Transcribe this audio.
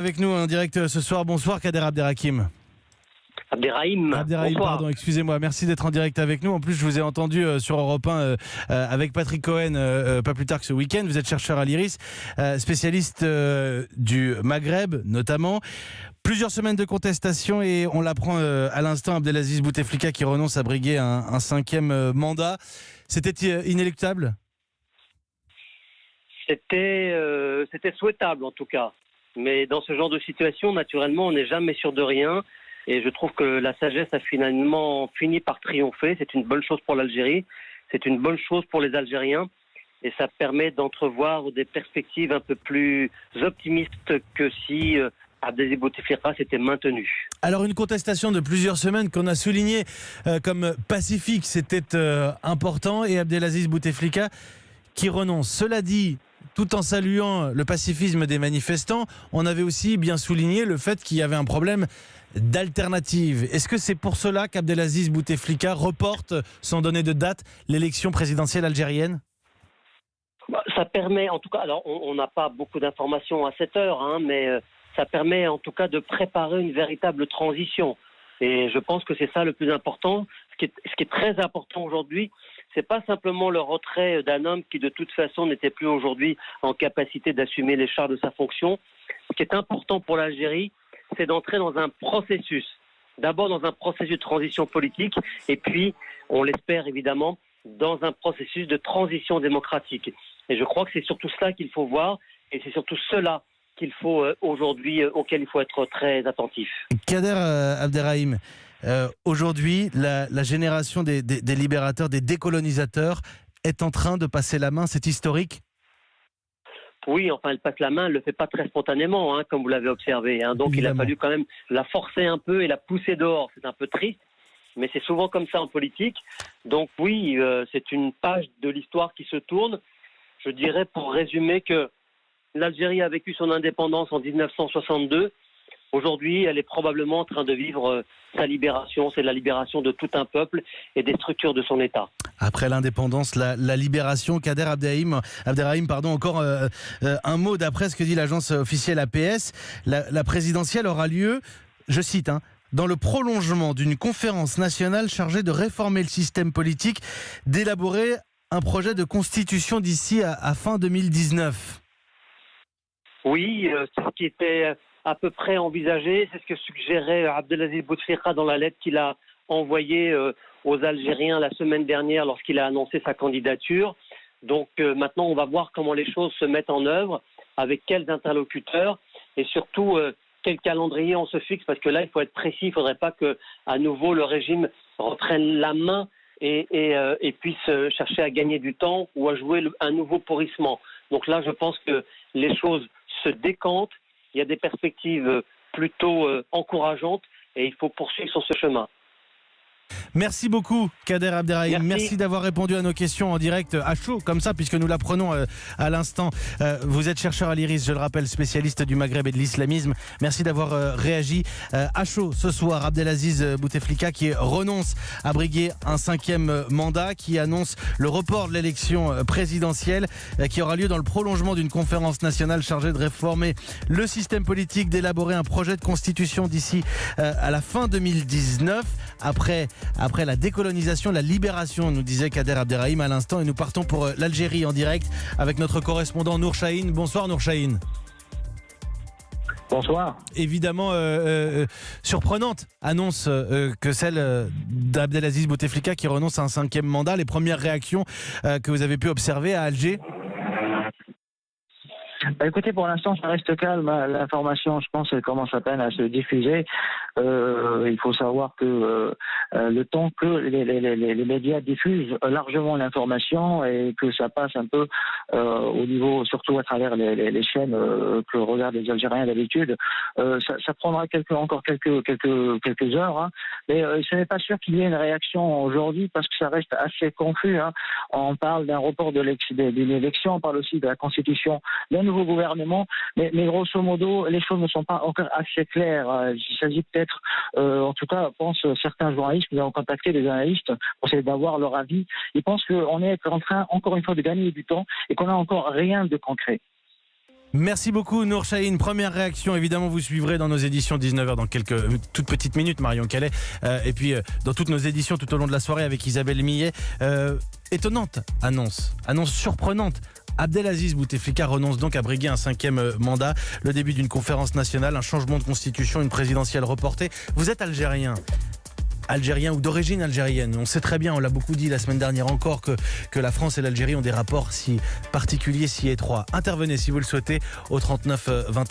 Avec nous en direct ce soir. Bonsoir Kader Abderrahim. Abderrahim, pardon, excusez-moi. Merci d'être en direct avec nous. En plus, je vous ai entendu sur Europe 1 avec Patrick Cohen pas plus tard que ce week-end. Vous êtes chercheur à l'IRIS, spécialiste du Maghreb notamment. Plusieurs semaines de contestation et on l'apprend à l'instant, Abdelaziz Bouteflika qui renonce à briguer un cinquième mandat. C'était inéluctable ? C'était souhaitable en tout cas. Mais dans ce genre de situation, naturellement, on n'est jamais sûr de rien. Et je trouve que la sagesse a finalement fini par triompher. C'est une bonne chose pour l'Algérie. C'est une bonne chose pour les Algériens. Et ça permet d'entrevoir des perspectives un peu plus optimistes que si Abdelaziz Bouteflika s'était maintenu. Alors une contestation de plusieurs semaines qu'on a soulignée comme pacifique, c'était important. Et Abdelaziz Bouteflika qui renonce. Cela dit, tout en saluant le pacifisme des manifestants, on avait aussi bien souligné le fait qu'il y avait un problème d'alternative. Est-ce que c'est pour cela qu'Abdelaziz Bouteflika reporte, sans donner de date, l'élection présidentielle algérienne ? Ça permet, en tout cas, alors on n'a pas beaucoup d'informations à cette heure, mais ça permet en tout cas de préparer une véritable transition. Et je pense que c'est ça le plus important. Ce qui est très important aujourd'hui, c'est pas simplement le retrait d'un homme qui de toute façon n'était plus aujourd'hui en capacité d'assumer les charges de sa fonction. Ce qui est important pour l'Algérie, c'est d'entrer dans un processus. D'abord dans un processus de transition politique et puis, on l'espère évidemment, dans un processus de transition démocratique. Et je crois que c'est surtout cela qu'il faut voir et c'est surtout cela qu'il faut aujourd'hui, auquel il faut être très attentif. Kader Abderrahim, aujourd'hui, la génération des libérateurs, des décolonisateurs est en train de passer la main, c'est historique ? Oui, enfin, elle passe la main, elle ne le fait pas très spontanément, comme vous l'avez observé. Donc, évidemment. Il a fallu quand même la forcer un peu et la pousser dehors. C'est un peu triste, mais c'est souvent comme ça en politique. Donc oui, c'est une page de l'histoire qui se tourne. Je dirais, pour résumer, que l'Algérie a vécu son indépendance en 1962. Aujourd'hui, elle est probablement en train de vivre sa libération. C'est la libération de tout un peuple et des structures de son État. Après l'indépendance, la libération, Kader Abderrahim, encore un mot d'après ce que dit l'agence officielle APS. La présidentielle aura lieu, je cite, dans le prolongement d'une conférence nationale chargée de réformer le système politique, d'élaborer un projet de constitution d'ici à fin 2019. Oui, c'est ce qui était à peu près envisagé. C'est ce que suggérait Abdelaziz Bouteflika dans la lettre qu'il a envoyée aux Algériens la semaine dernière lorsqu'il a annoncé sa candidature. Donc maintenant, on va voir comment les choses se mettent en œuvre, avec quels interlocuteurs et surtout quel calendrier on se fixe. Parce que là, il faut être précis. Il ne faudrait pas qu'à nouveau le régime reprenne la main et puisse chercher à gagner du temps ou à jouer un nouveau pourrissement. Donc là, je pense que les choses se décantent. Il y a des perspectives plutôt encourageantes et il faut poursuivre sur ce chemin. Merci beaucoup Kader Abderrahim, merci d'avoir répondu à nos questions en direct à chaud comme ça puisque nous l'apprenons à l'instant. Vous êtes chercheur à l'IRIS, je le rappelle, spécialiste du Maghreb et de l'islamisme. Merci d'avoir réagi à chaud ce soir. Abdelaziz Bouteflika qui renonce à briguer un cinquième mandat, qui annonce le report de l'élection présidentielle qui aura lieu dans le prolongement d'une conférence nationale chargée de réformer le système politique, d'élaborer un projet de constitution d'ici à la fin 2019. Après la décolonisation, la libération, nous disait Kader Abderrahim à l'instant. Et nous partons pour l'Algérie en direct avec notre correspondant Nour Chahine. Bonsoir Nour Chahine. Bonsoir. Évidemment, surprenante annonce que celle d'Abdelaziz Bouteflika qui renonce à un cinquième mandat. Les premières réactions que vous avez pu observer à Alger ? Écoutez, pour l'instant, ça reste calme. L'information, je pense, elle commence à peine à se diffuser. Il faut savoir que le temps que les médias diffusent largement l'information et que ça passe un peu au niveau, surtout à travers les chaînes que regardent les Algériens d'habitude, ça prendra encore quelques heures. Mais ce n'est pas sûr qu'il y ait une réaction aujourd'hui parce que ça reste assez confus. On parle d'un report d'une élection, on parle aussi de la constitution d'un nouveau gouvernement, mais grosso modo, les choses ne sont pas encore assez claires. Il s'agit peut-être, en tout cas, pensent certains journalistes, nous avons contacté des analystes pour essayer d'avoir leur avis. Ils pensent qu'on est en train, encore une fois, de gagner du temps et qu'on n'a encore rien de concret. Merci beaucoup Nour Chahine. Première réaction, évidemment vous suivrez dans nos éditions 19h dans quelques toutes petites minutes Marion Calais et puis dans toutes nos éditions tout au long de la soirée avec Isabelle Millet. Étonnante annonce surprenante. Abdelaziz Bouteflika renonce donc à briguer un 5e mandat, le début d'une conférence nationale, un changement de constitution, une présidentielle reportée. Vous êtes algérien ou d'origine algérienne. On sait très bien, on l'a beaucoup dit la semaine dernière encore, que la France et l'Algérie ont des rapports si particuliers, si étroits. Intervenez si vous le souhaitez au 39 21.